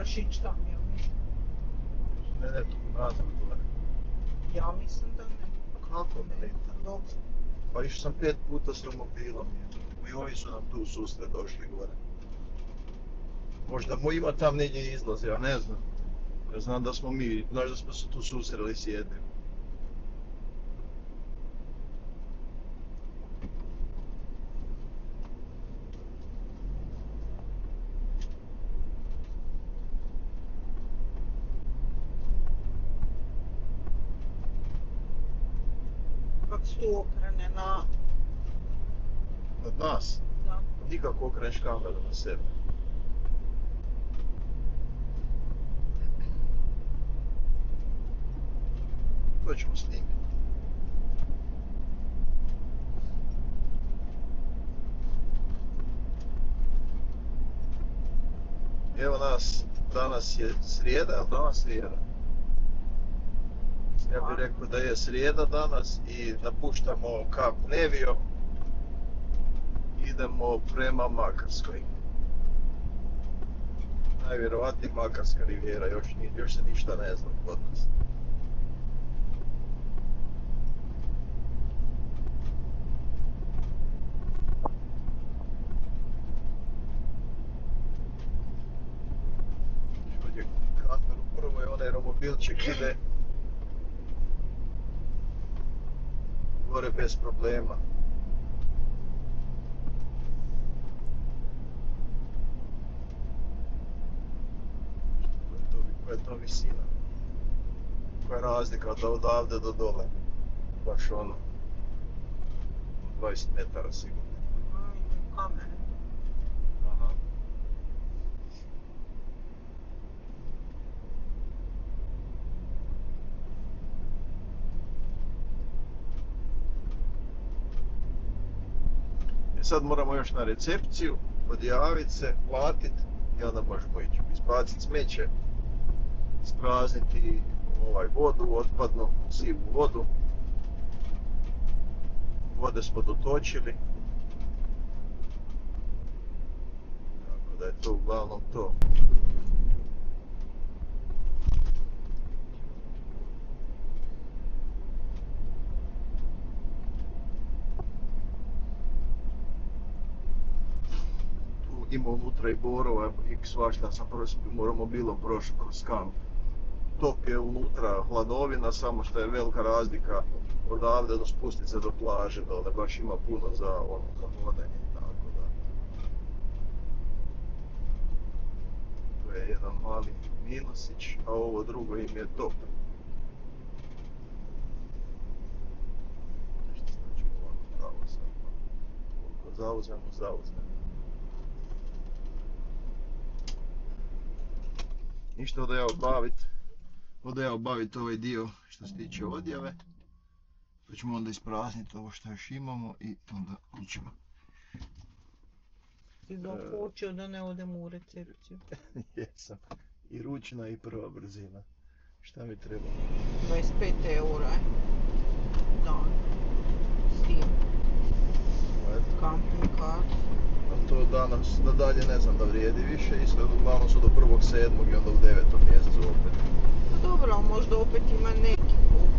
moraš ići tam, ja mislim. Ne, tu nazad gore. Ja mislim da ne. Kako ne? Dobro. Pa išao sam 5 puta s romobilom. I ovi su nam tu susret došli gore. Možda mu ima tam negdje izlaz, ja ne znam. Ja znam da smo mi, znaš da smo se tu susreli s jednim. Kako se tu okrene na... Od nas? Da. Nikako okreneš kameru na sebe. To ćemo snimiti. Evo nas, danas je srijeda, ali danas srijeda? Ja bih rekao da je srijeda danas i napuštamo Kap Nevio. Idemo prema Makarskoj. Najvjerovatnije Makarska rivijera, još se ništa ne zna kod nas. Ovdje kameru prvo je onaj romobilček ide gore bez problema. Koja je to visina? Koja je razlika od odavde do dole? Baš ono, 20 metara sigurno. Kamere. Aha. I sad moramo još na recepciju, odjaviti se, platiti i onda možemo ići. Izbaciti smeće, isprazniti vodu, otpadnu, sivu vodu. Vode smo dotočili. Tako da je to uglavnom to. Tu ima unutra i borova i svašta, sam romobilom prošao kroz kamp. Top je unutra hladovina, samo što je velika razlika odavde do spustice do plaže, dole baš ima puno za vodenje i tako da. To je jedan mali minusić, a ovo drugo im je top. Nešto znači ovako pravo sad. Koliko zauzmemo. Ništa da ja obaviti ovaj dio što se tiče odjave. Pa ćemo onda isprazniti ovo što još imamo i onda ićemo. Ti dokučio da ne odemo u recepciju. Jesam. I ručna i prva brzina. Šta mi treba? 25 eura je dan. S tim. Camping car. A to danas, da dalje ne znam da vrijedi više, isto uglavnom su do 1.7. i onda u 9. mjesecu opet. Dobro, ali možda opet ima neki put.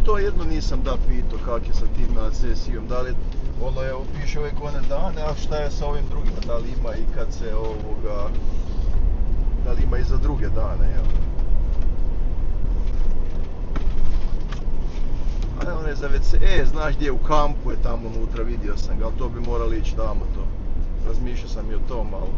To jedno nisam pitao kak je sa tim nadsesijom, da li ono je piše uvijek one dane, a šta je sa ovim drugima, da li ima i kad se da li ima i za druge dane, jel? A ono je za WC, znaš gdje u kampu je tamo unutra, vidio sam ga, ali to bi morali ići tamo to. Razmišljao sam i o tom malo.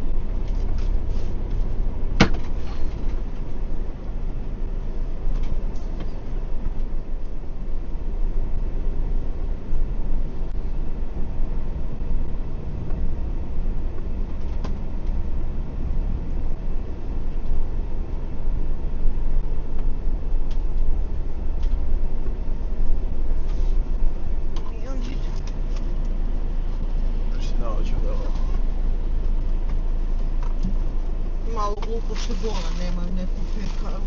Bola, nemaju neku pekaru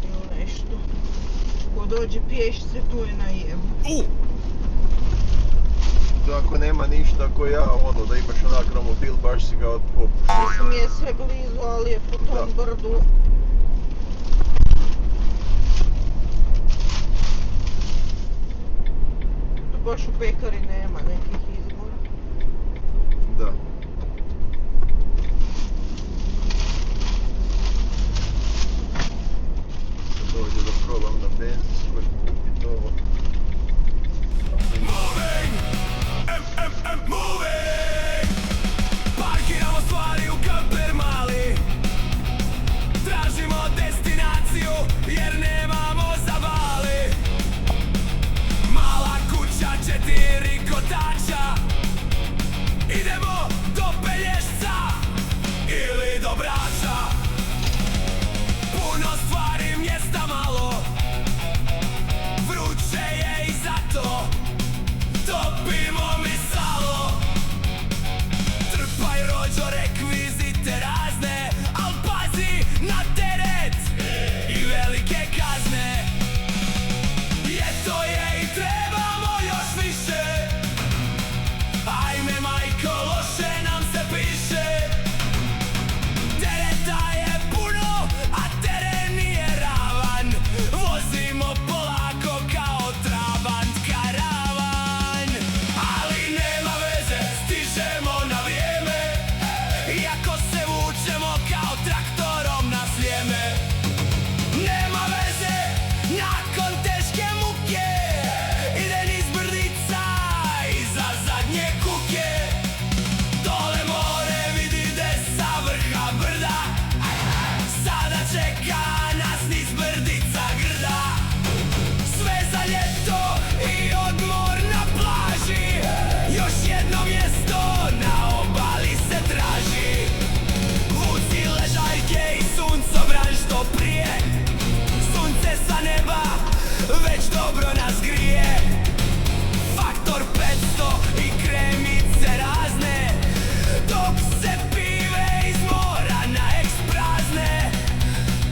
ili nešto. Ko dođe pješice, tu je na jebu. Ako nema ništa ako ja, da imaš onak romobil, baš si ga odpop. Mislim nije sve blizu, ali je po tom brdu. Tu baš u pekari nema nekih izbora. Da. Dođe da probam na benzinskoj kupiti ovo. Moving! Parkiramo stvari u kamper mali. Tražimo destinaciju jer nemamo za Bali. Mala kuća, 4 kotača. Idemo do Pelješca ili do Brača. Puno stvari, mjesta malo. Vruće je i zato topimo mi salo. Trpaj rođo rekvizite razne, al pazi na teret i velike kazne. Ljeto je i trebamo još više. Ajme majko, loše nam se piše. Tereta je puno, a teren nije ravan. Vozimo polako kao trabant karavan. Ali nema veze, stižemo na vrijeme. Iako se vučemo kao traktorom na Sljeme. Nema veze, nakon teške muke ide niz brdica iza zadnje kuke. Dole more vidi de sa vrha brda. Sada čeka nas niz brdica grda. Sve za ljeto i odmor na plaži. Još jedno mjesto na obali se traži. Vuci ležaljke i suncobran što prije. Sunce sa neba već dobro nas grije. Faktor 500 i kremice razne. Dok se pive iz mora na eksprazne.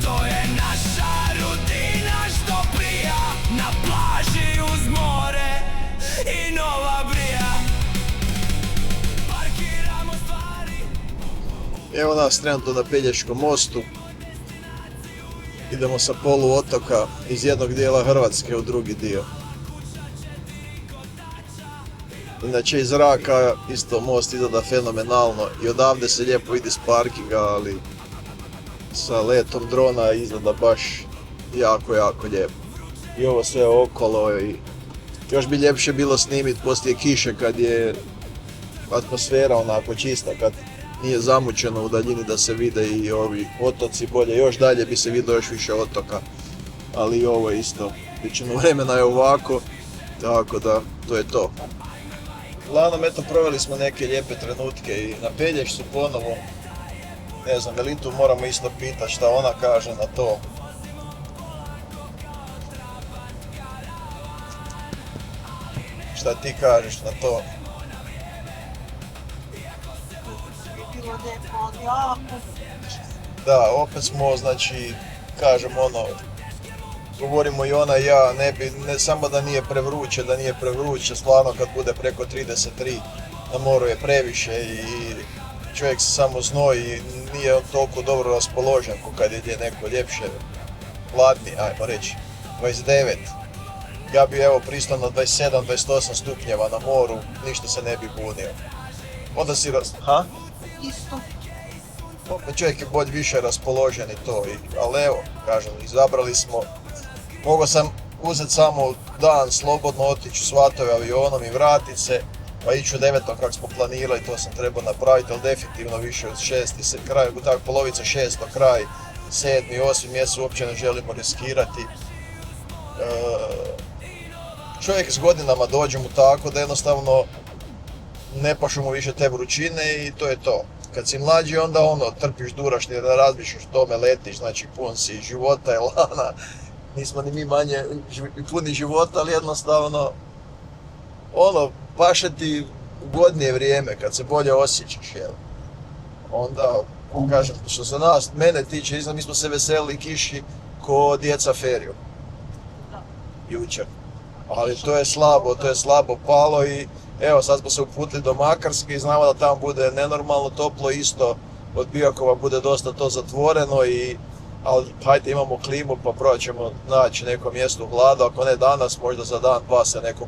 To je naša rutina što prija. Na plaži uz more i nova brija. Parkiramo stvari. Evo nas trenutno na Pelješkom mostu. Idemo sa poluotoka iz jednog dijela Hrvatske u drugi dio. Inače iz zraka isto most izgleda fenomenalno i odavde se lijepo vidi s parkinga, ali sa letom drona izgleda baš jako lijepo. I ovo sve okolo i još bi ljepše bilo snimiti poslije kiše kad je atmosfera onako čista, kad nije zamućeno u daljini da se vide i ovi otoci bolje. Još dalje bi se vidio još više otoka, ali i ovo isto. Većinu vremena je ovako, tako da to je to. Uglavnom, eto, proveli smo neke lijepe trenutke i na Pelješcu ponovo. Ne znam, Melitu moramo isto pitati šta ona kaže na to. Šta ti kažeš na to? Bilo lijepo, jako. Da, opet smo, znači, kažem ono, govorimo i ona i ja, ne samo da nije prevruće, stvarno kad bude preko 33 na moru je previše i čovjek se samo znoji i nije on toliko dobro raspoložen ko kad je neko ljepše, hladni, ajmo reći, 29. Ja bi evo pristao na 27-28 stupnjeva na moru, ništa se ne bi bunio. Onda si Isto. opet čovjek je bolj više raspoložen i to, ali evo, kažem, izabrali smo. Mogao sam uzeti samo dan, slobodno otići u Svatove avionom i vratit se, pa ići u 9. kako smo planirali, to sam trebao napraviti, ali definitivno više od 6. kraj, tako polovica 6. kraj, 7. i 8. mjesec uopće ne želimo riskirati. Čovjek s godinama dođe mu tako da jednostavno ne pašu mu više te vrućine i to je to. Kad si mlađi onda trpiš, duraš, ne razmišljaš o tome, letiš, znači pun si života, elana. Nismo ni mi manje puni života, ali jednostavno paše ti u godnije vrijeme kad se bolje osjećaš, jel? Onda, kažem, što se mene tiče, mi smo se veselili kiši ko djeca feriju. Jučer. Ali to je slabo palo i evo sad smo se uputili do Makarske i znamo da tamo bude nenormalno toplo isto, od Biokova bude dosta to zatvoreno, ali hajde imamo klimu pa probat ćemo naći neko mjesto u Hladu, ako ne danas, možda za dan, dva se neko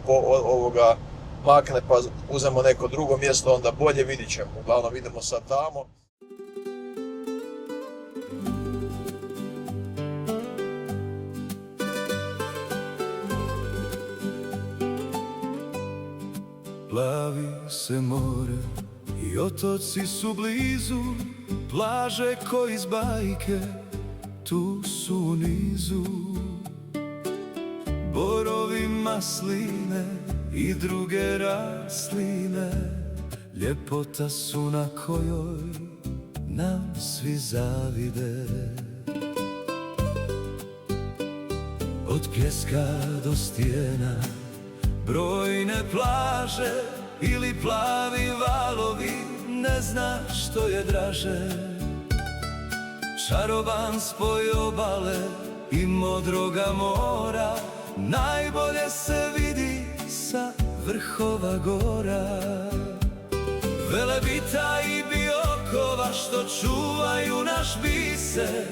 makne pa uzemo neko drugo mjesto, onda bolje, vidit ćemo. Uglavnom idemo sad tamo. Plavi se more i otoci su blizu, plaže ko iz bajke tu su u nizu. Borovi, masline i druge rasline, ljepota su na kojoj nam svi zavide. Od pjeska do stijena, brojne plaže ili plavi valovi, ne znaš što je draže. Čaroban spoj obale i modroga mora, najbolje se vidi sa vrhova gora. Velebita i Biokova što čuvaju naš biser,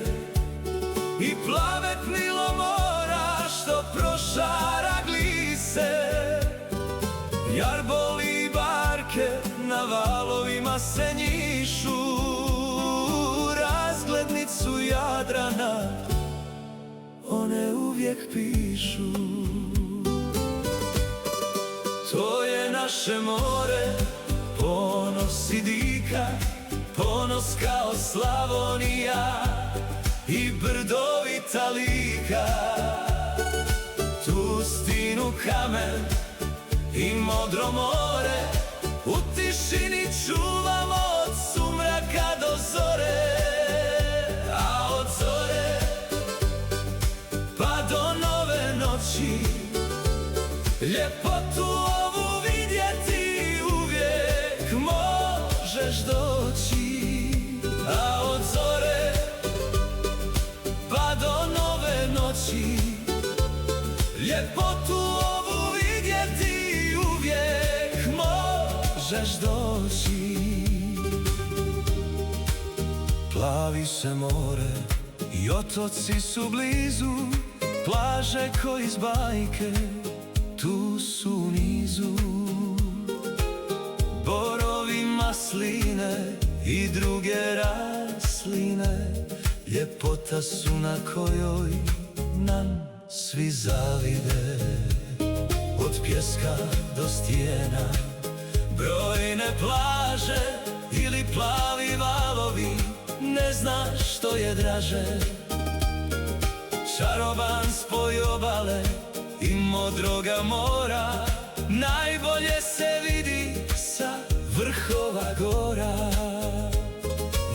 i plave Pnilomora što prošara glise. Jarbol i barke na valovima se njišu, razglednicu Jadrana one uvijek pišu. To je naše more, ponos i dika, ponos kao Slavonija i brdovita Lika. Tu stinu kamen i modro more, u tišini čuvamo od sumraka do zore. A od zore pa do nove noći, ljepotu ovu vidjeti uvijek možeš doći. A od zore pa do nove noći, ljepotu ovu vidjeti uvijek možeš doći. Plavi se more i otoci su blizu, plaže ko iz bajke tu su u nizu. Borovi, masline i druge rasline, ljepota su na kojoj nam svi zavide. Od pjeska do stijena, brojne plaže ili plavi valovi, ne znaš što je draže. Čaroban spoj obale i modroga mora, najbolje se vidi sa vrhova gora.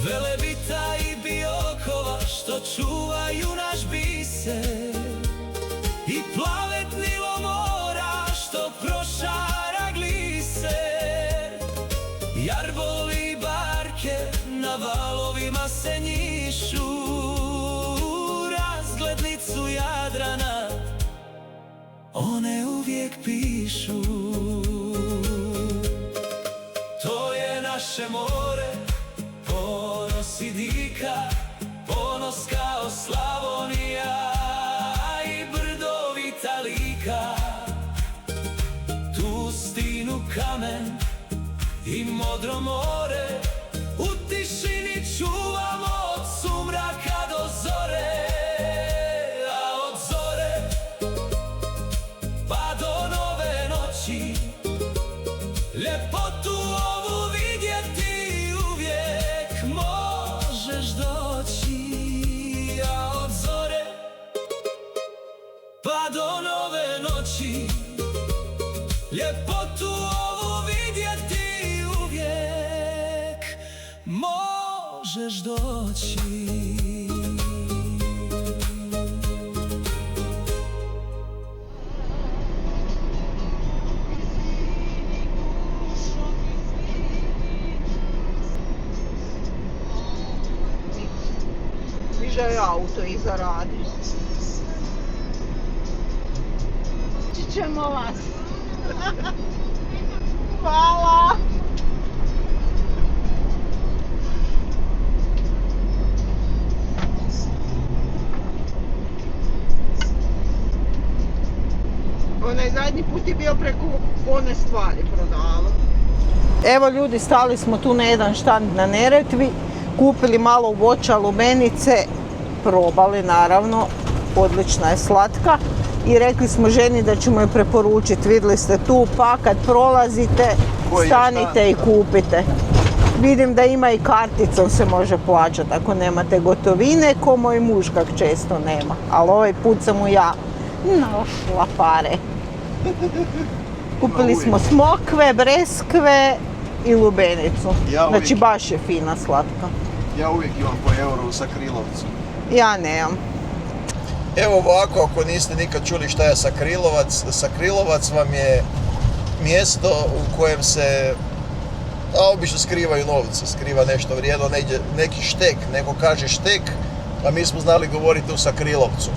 Velebita i Biokova što čuvaju naš biser, i plave Pnilomora što prošara gliser. Jarbol i barke na valovima se njišu, razglednicu Jadrana one uvijek pišu. To je naše more, ponos i dika, ponos kao Slavonija i brdovita Lika. Tu stinu kamen i modro more, u tišini čuvamo od sumraka do zore. A od zore pa do nove noći, ljepotu ovu vidjeti uvijek možeš doći. A od zore pa do nove noći, ljepotu ovu vidjeti uvijek možeš doći. Viže je auto iza radi. Ćemo vas. Hvala. zadnji put je bio preko one stvari prodavao. Evo ljudi, stali smo tu na jedan štand na Neretvi, kupili malo voća, lubenice, probali naravno, odlična je, slatka. I rekli smo ženi da ćemo je preporučiti, vidjeli ste tu, pa kad prolazite, stanite i kupite. Vidim da ima i karticom se može plaćati ako nemate gotovine, ko moj muž kak često nema. Ali ovaj put sam mu ja našla pare. Kupili smo smokve, breskve i lubenicu. Znači baš je fina, slatka. Ja uvijek imam po euro u Sakrilovcu. Ja nemam. Evo ovako, ako niste nikad čuli šta je Sakrilovac, Sakrilovac vam je mjesto u kojem se obično skrivaju novce, skriva nešto vrijedno, neki štek, neko kaže štek, a mi smo znali govoriti u Sakrilovcu.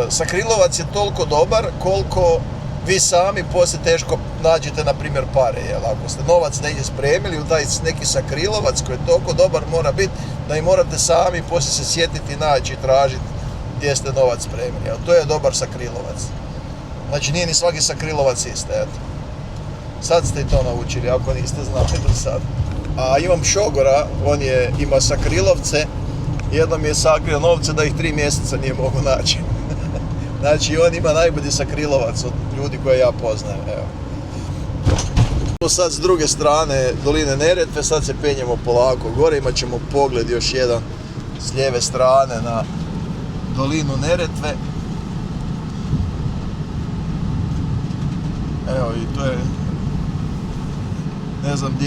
Sakrilovac je toliko dobar koliko vi sami poslije teško nađete, na primjer, pare. Jel? Ako ste novac negdje spremili u taj neki Sakrilovac koji je toliko dobar mora biti da i morate sami poslije se sjetiti, naći i tražiti gdje ste novac spremili. Jel? To je dobar Sakrilovac. Znači nije ni svaki Sakrilovac isti. Eto. Sad ste i to naučili, ako niste znali do sad. A imam šogora, on ima Sakrilovce, jednom je sakrio novce da ih 3 mjeseca nije mogu naći. Znači on ima najbolji Sakrilovac od ljudi koje ja poznajem. Evo. Sad s druge strane doline Neretve, sad se penjemo polako gore, imat ćemo pogled još jedan s lijeve strane na dolinu Neretve. Evo i to je, ne znam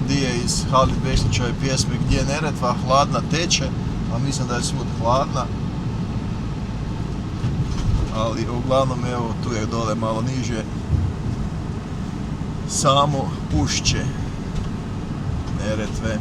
gdje je iz Halid Bešlićeve pjesme gdje je Neretva, hladna teče, a mislim da je svud hladna. Ali uglavnom evo tu je dole malo niže samo ušće Neretve.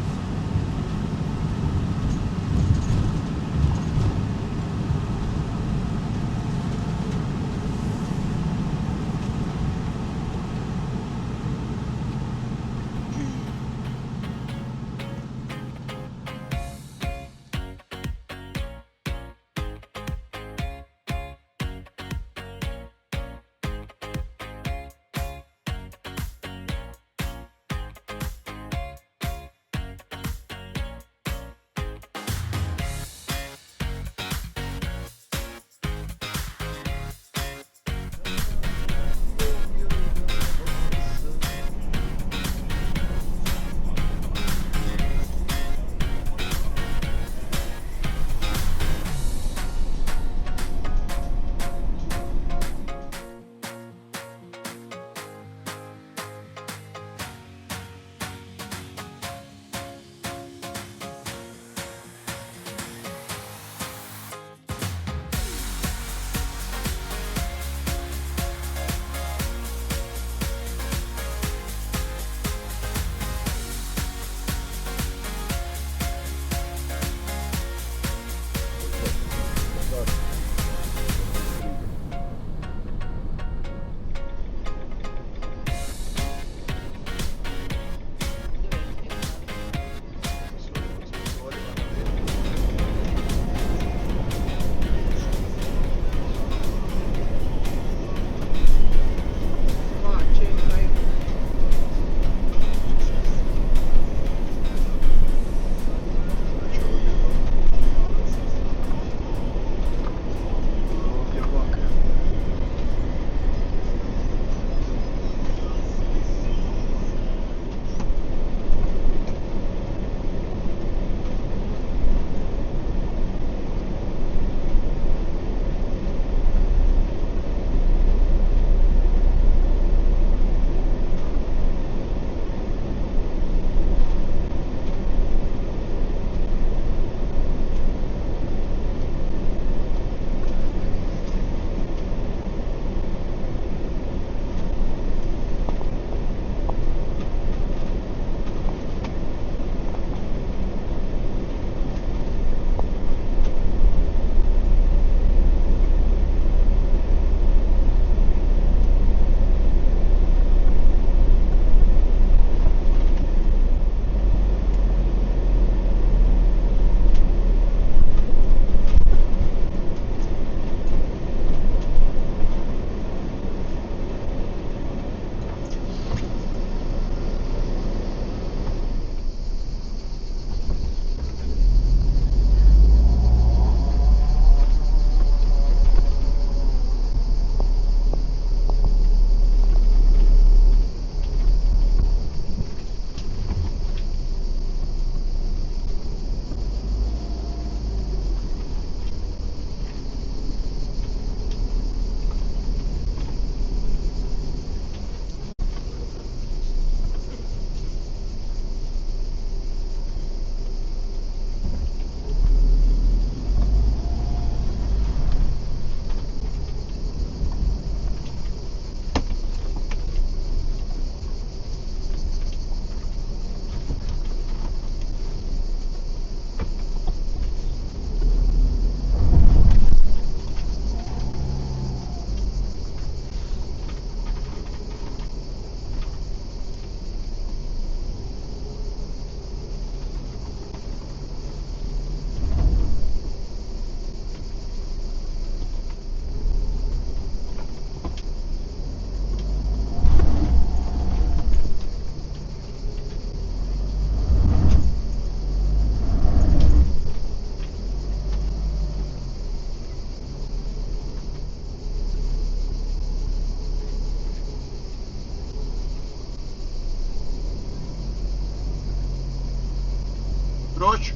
proći?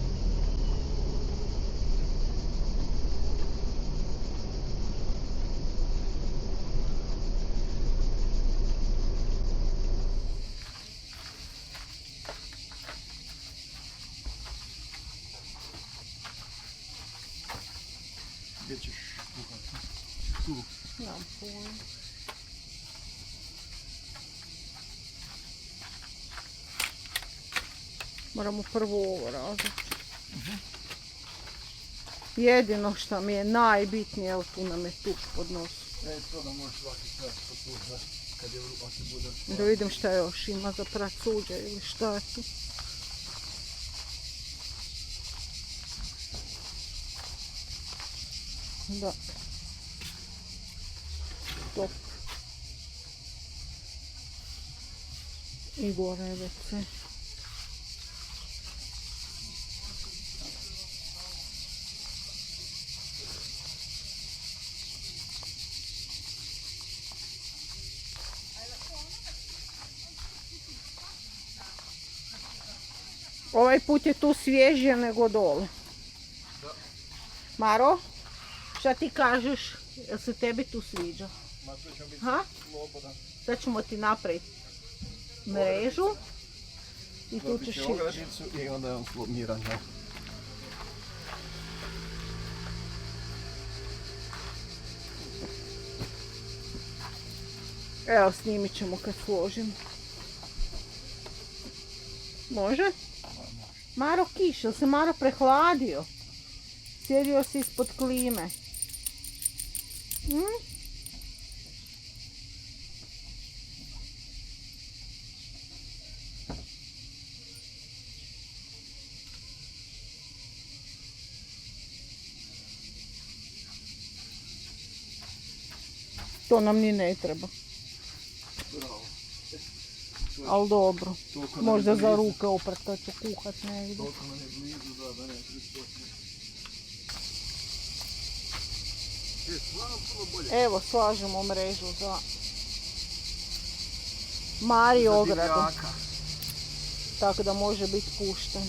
Gdje ćeš kuhati? Tu. Nemam pojma. Moramo prvo ovo različiti. Jedino što mi je najbitnije, evo tu nam je tuš pod nosom. To da možeš svaki čas poslušati kad je ako ti bude. Da vidim šta još ima za prat suđe ili šta je tu. Da. Top. I gore već sve. Ovaj put je tu svježije nego dole. Da. Maro, šta ti kažeš? Jel se tebi tu sviđa? Ma to će biti Ha? slobodan. Sad ćemo ti napraviti mrežu i tu ćeš ići. ogradicu i onda je on miran. Ne? Evo, snimit ćemo kad složim. Može? Maro kiš, jel se Maro prehladio? Sjedio si ispod klime. To nam ni ne treba. Bravo. Ali dobro. Toliko nam Možda je za blizu. ruke oprat kad ću kuhat negdje. Toliko nam je blizu da ne prispotne. Stvarno puno bolje. Evo, slažemo mrežu za Mari ogradu. Divljaka. Tako da može biti pušten.